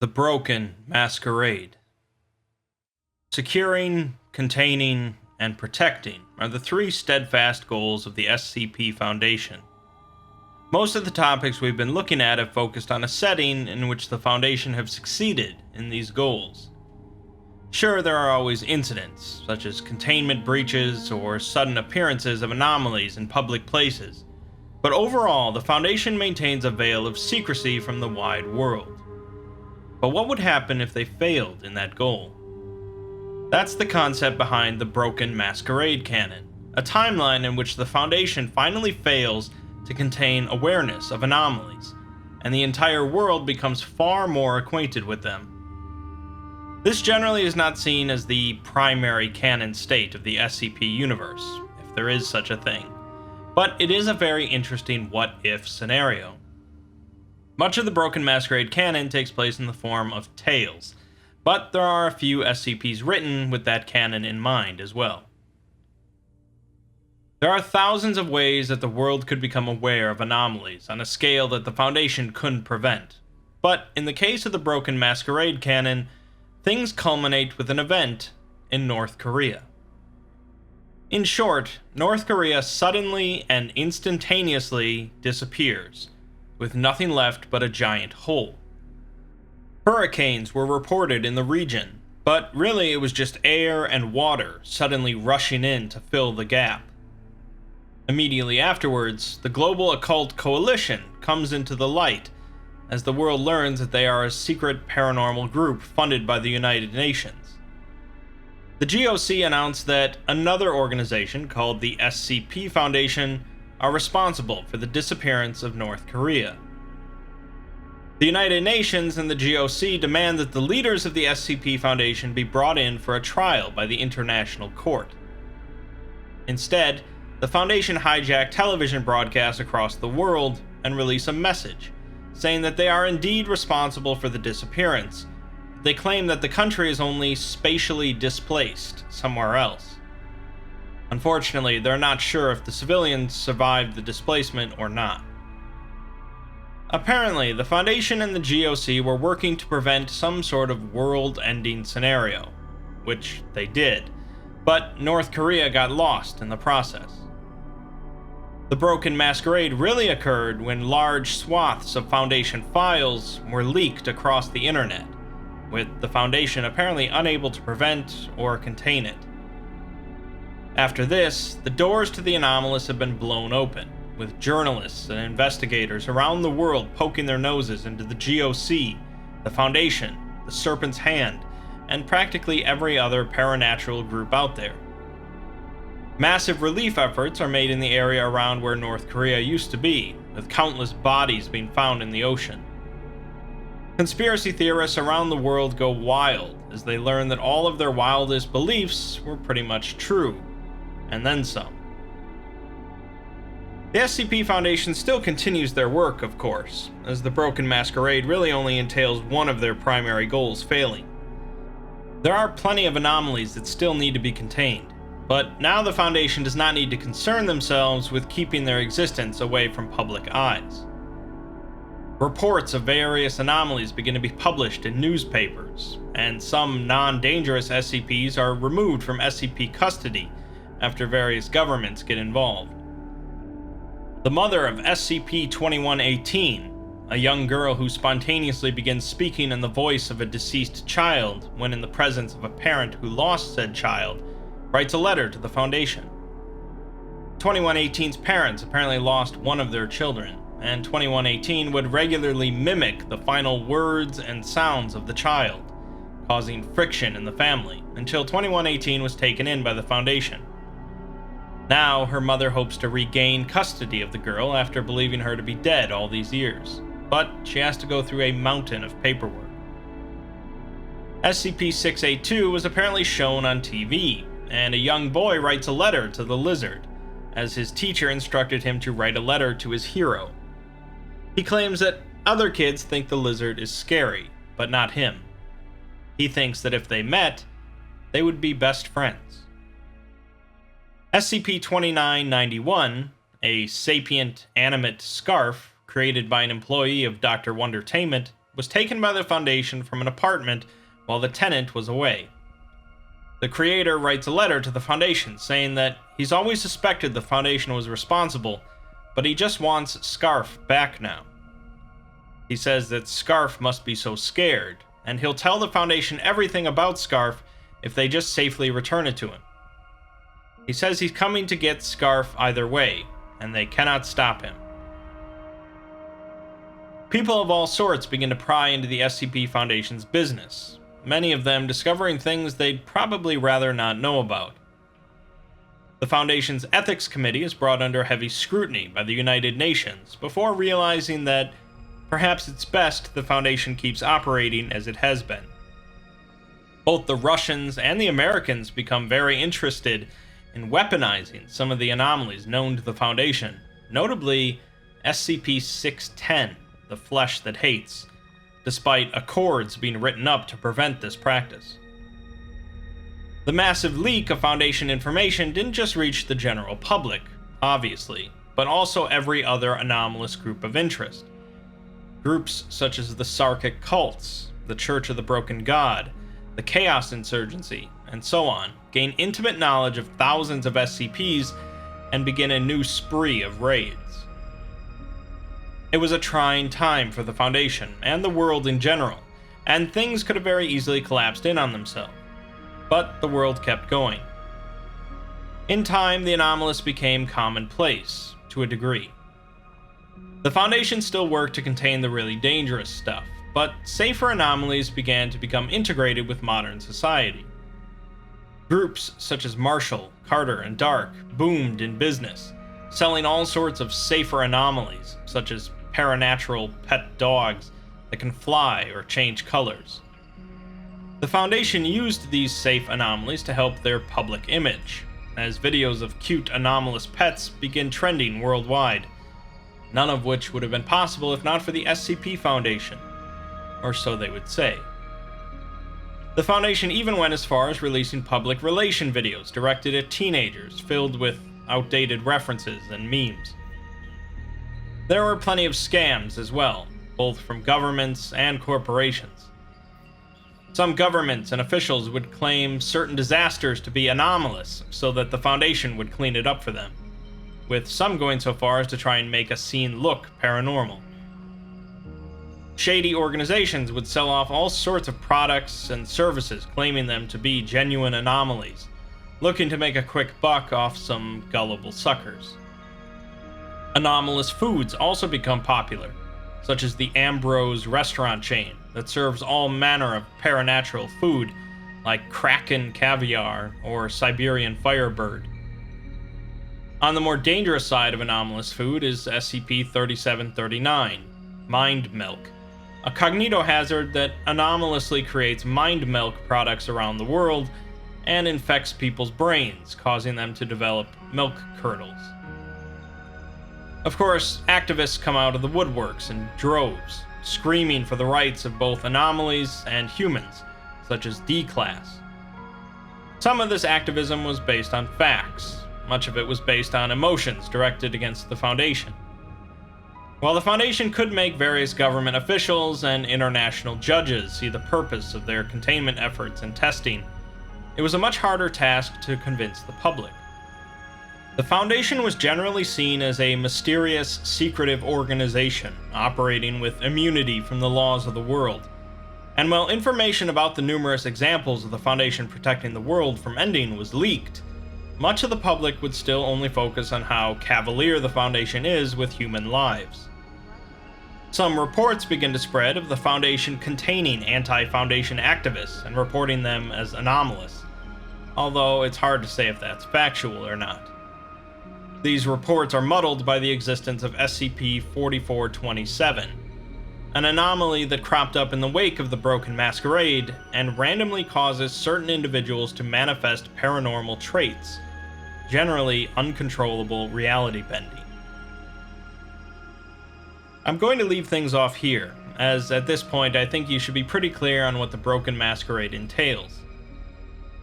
The Broken Masquerade. Securing, containing, and protecting are the three steadfast goals of the SCP Foundation. Most of the topics we've been looking at have focused on a setting in which the Foundation have succeeded in these goals. Sure, there are always incidents, such as containment breaches or sudden appearances of anomalies in public places, but overall, the Foundation maintains a veil of secrecy from the wide world. But what would happen if they failed in that goal? That's the concept behind the Broken Masquerade canon, a timeline in which the Foundation finally fails to contain awareness of anomalies, and the entire world becomes far more acquainted with them. This generally is not seen as the primary canon state of the SCP universe, if there is such a thing, but it is a very interesting what-if scenario. Much of the Broken Masquerade canon takes place in the form of tales, but there are a few SCPs written with that canon in mind as well. There are thousands of ways that the world could become aware of anomalies on a scale that the Foundation couldn't prevent, but in the case of the Broken Masquerade canon, things culminate with an event in North Korea. In short, North Korea suddenly and instantaneously disappears, with nothing left but a giant hole. Hurricanes were reported in the region, but really it was just air and water suddenly rushing in to fill the gap. Immediately afterwards, the Global Occult Coalition comes into the light, as the world learns that they are a secret paranormal group funded by the United Nations. The GOC announced that another organization called the SCP Foundation are responsible for the disappearance of North Korea. The United Nations and the GOC demand that the leaders of the SCP Foundation be brought in for a trial by the International Court. Instead, the Foundation hijack television broadcasts across the world and release a message, saying that they are indeed responsible for the disappearance. They claim that the country is only spatially displaced somewhere else. Unfortunately, they're not sure if the civilians survived the displacement or not. Apparently, the Foundation and the GOC were working to prevent some sort of world-ending scenario, which they did, but North Korea got lost in the process. The Broken Masquerade really occurred when large swaths of Foundation files were leaked across the internet, with the Foundation apparently unable to prevent or contain it. After this, the doors to the anomalous have been blown open, with journalists and investigators around the world poking their noses into the GOC, the Foundation, the Serpent's Hand, and practically every other paranatural group out there. Massive relief efforts are made in the area around where North Korea used to be, with countless bodies being found in the ocean. Conspiracy theorists around the world go wild as they learn that all of their wildest beliefs were pretty much true, and then some. The SCP Foundation still continues their work, of course, as the Broken Masquerade really only entails one of their primary goals failing. There are plenty of anomalies that still need to be contained, but now the Foundation does not need to concern themselves with keeping their existence away from public eyes. Reports of various anomalies begin to be published in newspapers, and some non-dangerous SCPs are removed from SCP custody after various governments get involved. The mother of SCP-2118, a young girl who spontaneously begins speaking in the voice of a deceased child when in the presence of a parent who lost said child, writes a letter to the Foundation. 2118's parents apparently lost one of their children, and 2118 would regularly mimic the final words and sounds of the child, causing friction in the family, until 2118 was taken in by the Foundation. Now, her mother hopes to regain custody of the girl after believing her to be dead all these years, but she has to go through a mountain of paperwork. SCP-682 was apparently shown on TV, and a young boy writes a letter to the lizard, as his teacher instructed him to write a letter to his hero. He claims that other kids think the lizard is scary, but not him. He thinks that if they met, they would be best friends. SCP-2991, a sapient animate scarf created by an employee of Dr. Wondertainment, was taken by the Foundation from an apartment while the tenant was away. The creator writes a letter to the Foundation saying that he's always suspected the Foundation was responsible, but he just wants Scarf back now. He says that Scarf must be so scared, and he'll tell the Foundation everything about Scarf if they just safely return it to him. He says he's coming to get Scarf either way, and they cannot stop him. People of all sorts begin to pry into the SCP Foundation's business, many of them discovering things they'd probably rather not know about. The Foundation's Ethics Committee is brought under heavy scrutiny by the United Nations before realizing that perhaps it's best the Foundation keeps operating as it has been. Both the Russians and the Americans become very interested in weaponizing some of the anomalies known to the Foundation, notably SCP-610, the Flesh That Hates, despite accords being written up to prevent this practice. The massive leak of Foundation information didn't just reach the general public, obviously, but also every other anomalous group of interest. Groups such as the Sarkic cults, the Church of the Broken God, the Chaos Insurgency, and so on, gain intimate knowledge of thousands of SCPs and begin a new spree of raids. It was a trying time for the Foundation and the world in general, and things could have very easily collapsed in on themselves. But the world kept going. In time, the anomalous became commonplace, to a degree. The Foundation still worked to contain the really dangerous stuff, but safer anomalies began to become integrated with modern society. Groups such as Marshall, Carter, and Dark boomed in business, selling all sorts of safer anomalies, such as paranatural pet dogs that can fly or change colors. The Foundation used these safe anomalies to help their public image, as videos of cute anomalous pets begin trending worldwide, none of which would have been possible if not for the SCP Foundation, or so they would say. The Foundation even went as far as releasing public relation videos directed at teenagers, filled with outdated references and memes. There were plenty of scams as well, both from governments and corporations. Some governments and officials would claim certain disasters to be anomalous so that the Foundation would clean it up for them, with some going so far as to try and make a scene look paranormal. Shady organizations would sell off all sorts of products and services claiming them to be genuine anomalies, looking to make a quick buck off some gullible suckers. Anomalous foods also become popular, such as the Ambrose restaurant chain that serves all manner of paranatural food like Kraken caviar or Siberian firebird. On the more dangerous side of anomalous food is SCP-3739, Mind Milk, a cognitohazard that anomalously creates mind milk products around the world and infects people's brains, causing them to develop milk curdles. Of course, activists come out of the woodworks in droves, screaming for the rights of both anomalies and humans, such as D-Class. Some of this activism was based on facts. Much of it was based on emotions directed against the Foundation. While the Foundation could make various government officials and international judges see the purpose of their containment efforts and testing, it was a much harder task to convince the public. The Foundation was generally seen as a mysterious, secretive organization operating with immunity from the laws of the world. And while information about the numerous examples of the Foundation protecting the world from ending was leaked, much of the public would still only focus on how cavalier the Foundation is with human lives. Some reports begin to spread of the Foundation containing anti-Foundation activists and reporting them as anomalous, although it's hard to say if that's factual or not. These reports are muddled by the existence of SCP-4427, an anomaly that cropped up in the wake of the Broken Masquerade and randomly causes certain individuals to manifest paranormal traits, generally uncontrollable reality bending. I'm going to leave things off here, as at this point I think you should be pretty clear on what the Broken Masquerade entails.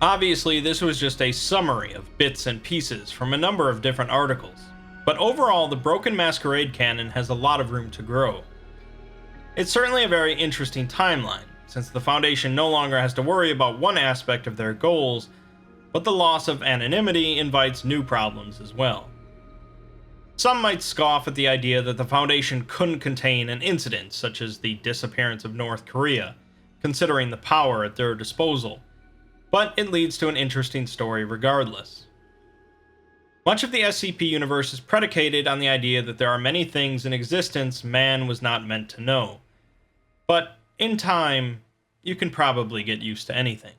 Obviously, this was just a summary of bits and pieces from a number of different articles, but overall the Broken Masquerade canon has a lot of room to grow. It's certainly a very interesting timeline, since the Foundation no longer has to worry about one aspect of their goals, but the loss of anonymity invites new problems as well. Some might scoff at the idea that the Foundation couldn't contain an incident such as the disappearance of North Korea, considering the power at their disposal, but it leads to an interesting story regardless. Much of the SCP universe is predicated on the idea that there are many things in existence man was not meant to know, but in time, you can probably get used to anything.